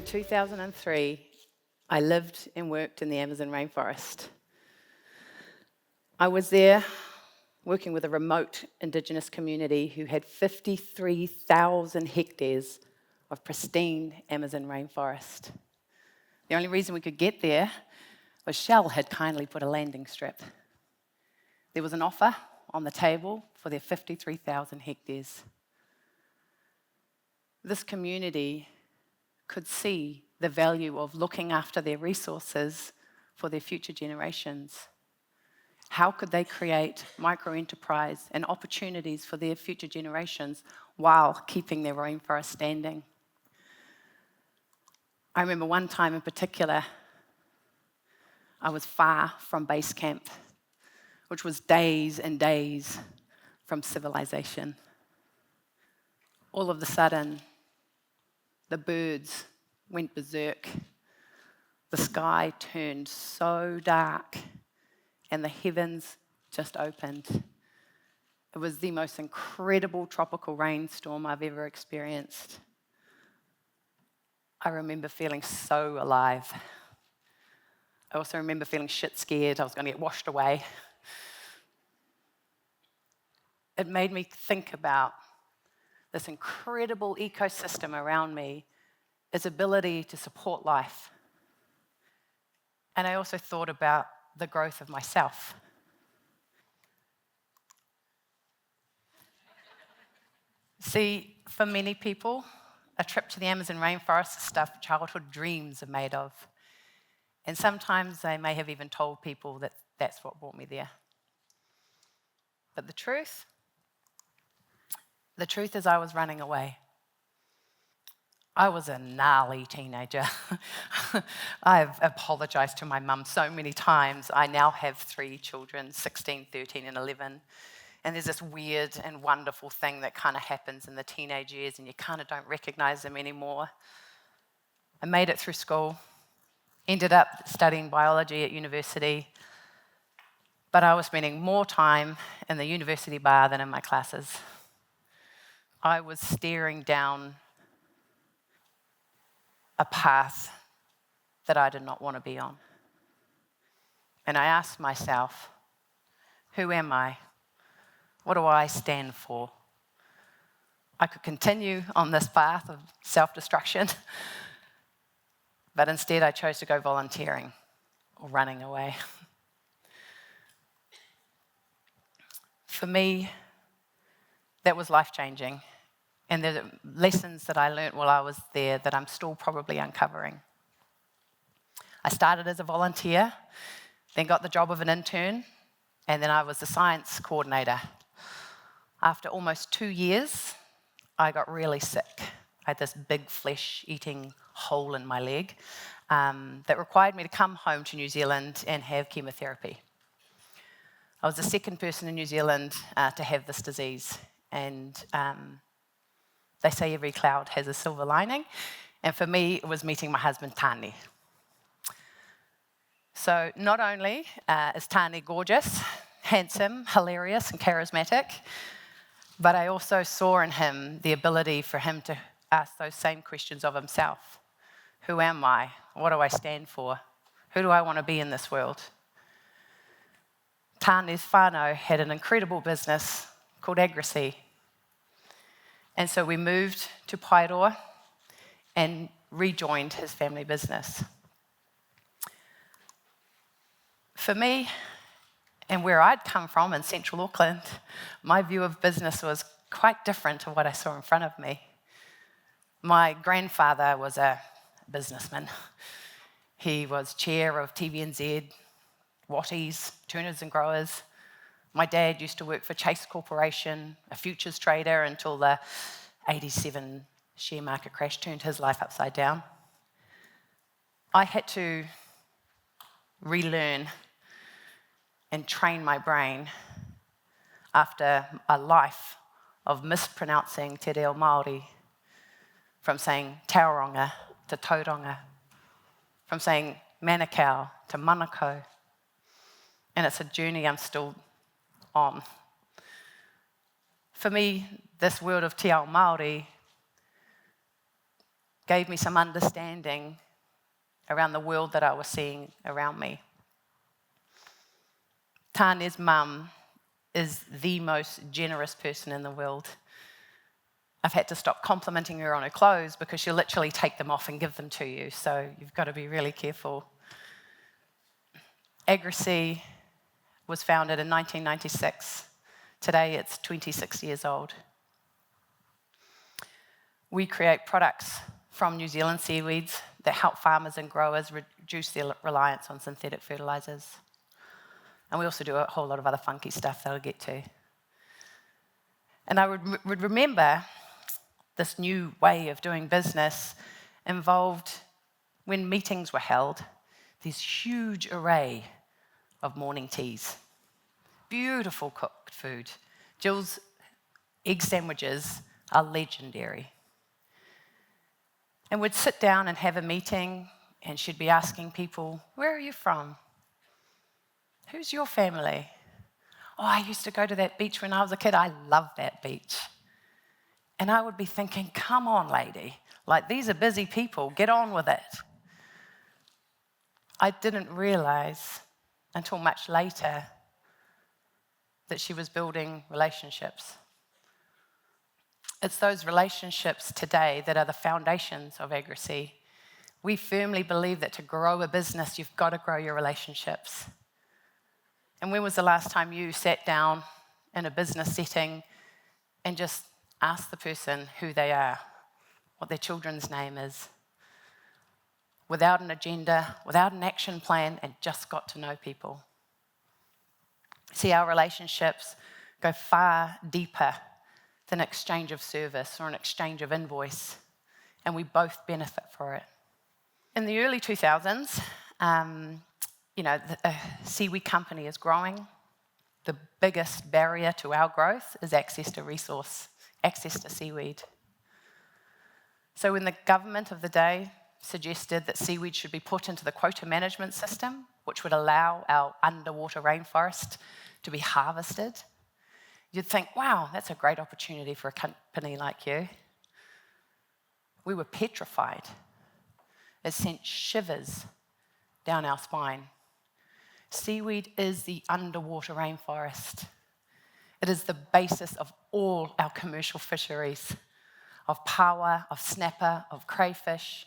2003, I lived and worked in the Amazon rainforest. I was there working with a remote indigenous community who had 53,000 hectares of pristine Amazon rainforest. The only reason we could get there was Shell had kindly put a landing strip. There was an offer on the table for their 53,000 hectares. This community could see the value of looking after their resources for their future generations. How could they create micro-enterprise and opportunities for their future generations while keeping their rainforest standing? I remember one time in particular, I was far from base camp, which was days and days from civilization. All of a sudden, the birds went berserk. The sky turned so dark, and the heavens just opened. It was the most incredible tropical rainstorm I've ever experienced. I remember feeling so alive. I also remember feeling shit scared I was going to get washed away. It made me think about this incredible ecosystem around me, its ability to support life. And I also thought about the growth of myself. See, for many people, a trip to the Amazon rainforest is stuff childhood dreams are made of. And sometimes they may have even told people that that's what brought me there. But the truth is I was running away. I was a gnarly teenager. I've apologized to my mum so many times. I now have 3 children, 16, 13, and 11. And there's this weird and wonderful thing that kind of happens in the teenage years, and you kind of don't recognize them anymore. I made it through school, ended up studying biology at university, but I was spending more time in the university bar than in my classes. I was staring down a path that I did not want to be on. And I asked myself, who am I? What do I stand for? I could continue on this path of self-destruction, but instead I chose to go volunteering or running away. For me, that was life-changing. And the lessons that I learnt while I was there that I'm still probably uncovering. I started as a volunteer, then got the job of an intern, and then I was the science coordinator. After almost 2 years, I got really sick. I had this big flesh-eating hole in my leg that required me to come home to New Zealand and have chemotherapy. I was the second person in New Zealand to have this disease, and they say every cloud has a silver lining, and for me, it was meeting my husband, Tani. So not only is Tani gorgeous, handsome, hilarious, and charismatic, but I also saw in him the ability for him to ask those same questions of himself. Who am I? What do I stand for? Who do I want to be in this world? Tani's whanau had an incredible business called AgriSea. And so we moved to Paeroa and rejoined his family business. For me, and where I'd come from in central Auckland, my view of business was quite different to what I saw in front of me. My grandfather was a businessman. He was chair of TVNZ, Watties, Turners and Growers. My dad used to work for Chase Corporation, a futures trader, until the 87 share market crash turned his life upside down. I had to relearn and train my brain after a life of mispronouncing te reo Māori, from saying Tauranga to Tauranga, from saying Manukau to Manukau. And it's a journey I'm still on. For me, this world of te ao Māori gave me some understanding around the world that I was seeing around me. Tane's mum is the most generous person in the world. I've had to stop complimenting her on her clothes because she'll literally take them off and give them to you, so you've got to be really careful. AgriSea was founded in 1996. Today it's 26 years old. We create products from New Zealand seaweeds that help farmers and growers reduce their reliance on synthetic fertilisers. And we also do a whole lot of other funky stuff that I'll get to. And I would remember this new way of doing business involved, when meetings were held, this huge array of morning teas. Beautiful cooked food. Jill's egg sandwiches are legendary. And we'd sit down and have a meeting, and she'd be asking people, where are you from? Who's your family? Oh, I used to go to that beach when I was a kid. I love that beach. And I would be thinking, come on, lady. Like, these are busy people. Get on with it. I didn't realize until much later that she was building relationships. It's those relationships today that are the foundations of AgriSea. We firmly believe that to grow a business, you've got to grow your relationships. And when was the last time you sat down in a business setting and just asked the person who they are, what their children's name is, without an agenda, without an action plan, and just got to know people? See, our relationships go far deeper than exchange of service or an exchange of invoice, and we both benefit for it. In the early 2000s, the seaweed company is growing. The biggest barrier to our growth is access to seaweed. So when the government of the day suggested that seaweed should be put into the quota management system, which would allow our underwater rainforest to be harvested, you'd think, wow, that's a great opportunity for a company like you. We were petrified. It sent shivers down our spine. Seaweed is the underwater rainforest. It is the basis of all our commercial fisheries, of paua, of snapper, of crayfish.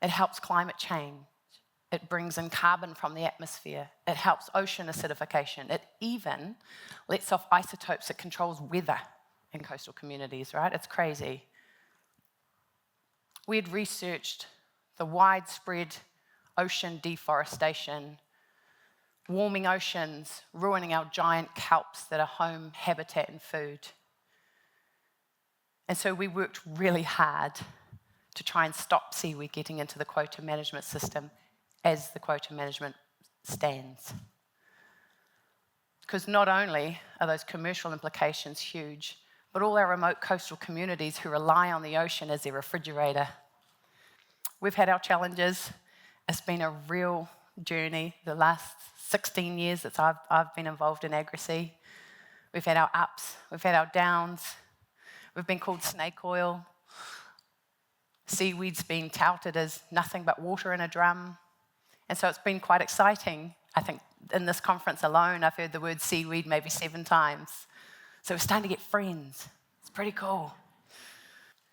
It helps climate change. It brings in carbon from the atmosphere. It helps ocean acidification. It even lets off isotopes. It controls weather in coastal communities, right? It's crazy. We had researched the widespread ocean deforestation, warming oceans, ruining our giant kelps that are home, habitat, and food. And so we worked really hard to try and stop seaweed getting into the quota management system as the quota management stands. Because not only are those commercial implications huge, but all our remote coastal communities who rely on the ocean as their refrigerator. We've had our challenges. It's been a real journey the last 16 years that I've been involved in AgriSea. We've had our ups, we've had our downs. We've been called snake oil. Seaweed's been touted as nothing but water in a drum. And so it's been quite exciting. I think in this conference alone, I've heard the word seaweed maybe 7 times. So we're starting to get friends. It's pretty cool.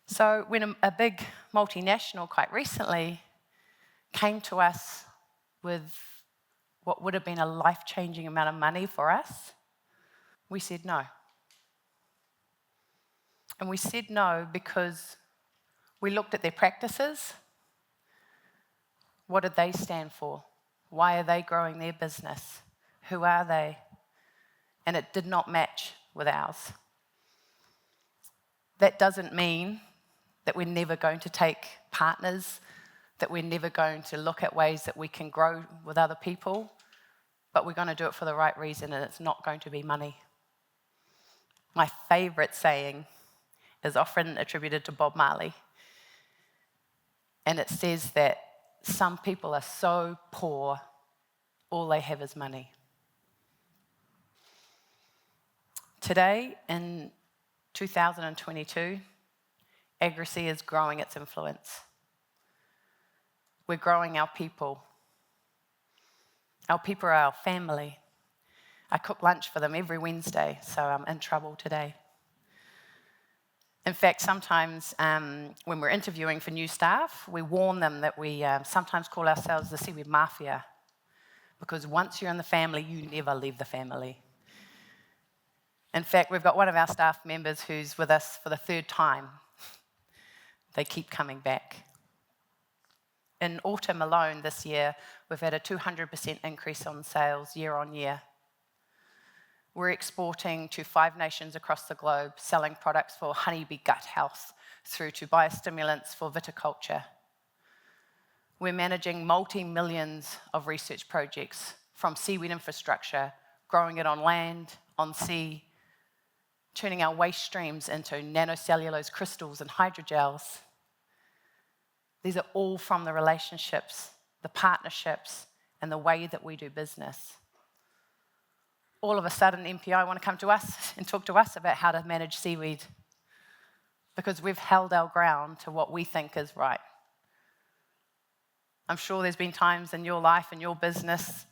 So when a big multinational quite recently came to us with what would have been a life-changing amount of money for us, we said no. And we said no because we looked at their practices. What did they stand for? Why are they growing their business? Who are they? And it did not match with ours. That doesn't mean that we're never going to take partners, that we're never going to look at ways that we can grow with other people, but we're going to do it for the right reason, and it's not going to be money. My favourite saying is often attributed to Bob Marley, and it says that some people are so poor, all they have is money. Today, in 2022, AgriSea is growing its influence. We're growing our people. Our people are our family. I cook lunch for them every Wednesday, so I'm in trouble today. In fact, sometimes when we're interviewing for new staff, we warn them that we sometimes call ourselves the seaweed mafia, because once you're in the family, you never leave the family. In fact, we've got one of our staff members who's with us for the third time. They keep coming back. In autumn alone this year, we've had a 200% increase on sales year on year. We're exporting to 5 nations across the globe, selling products for honeybee gut health through to biostimulants for viticulture. We're managing multi-millions of research projects, from seaweed infrastructure, growing it on land, on sea, turning our waste streams into nanocellulose crystals and hydrogels. These are all from the relationships, the partnerships, and the way that we do business. All of a sudden, MPI want to come to us and talk to us about how to manage seaweed, because we've held our ground to what we think is right. I'm sure there's been times in your life and your business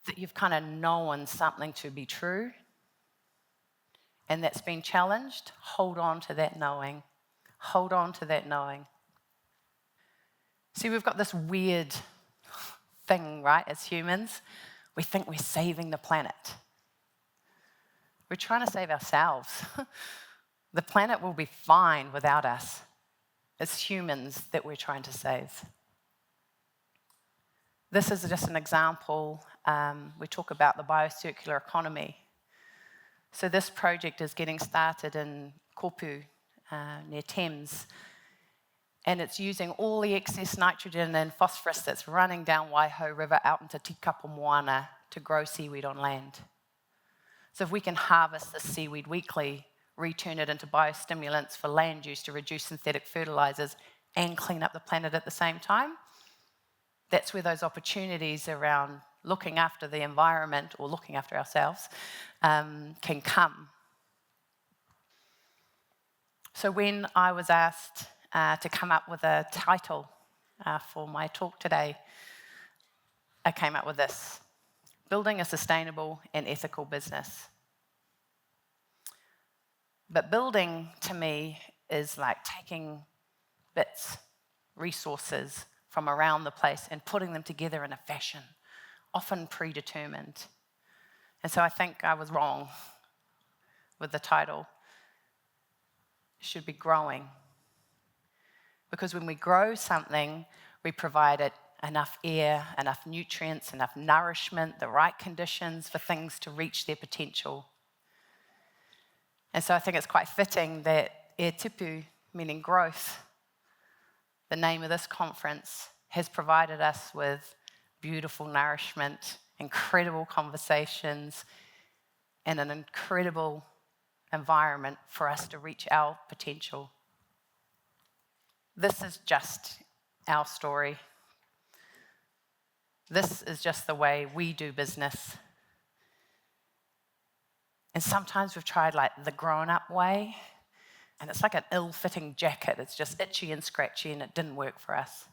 that you've kind of known something to be true, and that's been challenged. Hold on to that knowing. Hold on to that knowing. See, we've got this weird thing, right, as humans. We think we're saving the planet. We're trying to save ourselves. The planet will be fine without us. It's humans that we're trying to save. This is just an example. We talk about the biocircular economy. So this project is getting started in Kopu, near Thames, and it's using all the excess nitrogen and phosphorus that's running down Waiho River out into Te Kapo Moana to grow seaweed on land. So if we can harvest this seaweed weekly, return it into biostimulants for land use to reduce synthetic fertilizers and clean up the planet at the same time, that's where those opportunities around looking after the environment or looking after ourselves can come. So when I was asked to come up with a title for my talk today, I came up with this: Building a Sustainable and Ethical Business. But building, to me, is like taking bits, resources from around the place and putting them together in a fashion, often predetermined. And so I think I was wrong with the title. It should be growing. Because when we grow something, we provide it enough air, enough nutrients, enough nourishment, the right conditions for things to reach their potential. And so I think it's quite fitting that E Tipu, meaning growth, the name of this conference, has provided us with beautiful nourishment, incredible conversations, and an incredible environment for us to reach our potential. This is just our story. This is just the way we do business. And sometimes we've tried like the grown-up way, and it's like an ill-fitting jacket. It's just itchy and scratchy, and it didn't work for us.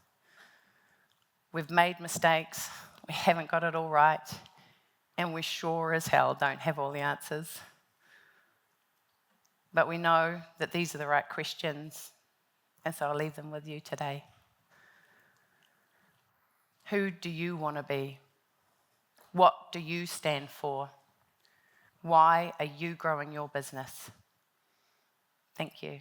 We've made mistakes. We haven't got it all right, and we sure as hell don't have all the answers. But we know that these are the right questions, and so I'll leave them with you today. Who do you want to be? What do you stand for? Why are you growing your business? Thank you.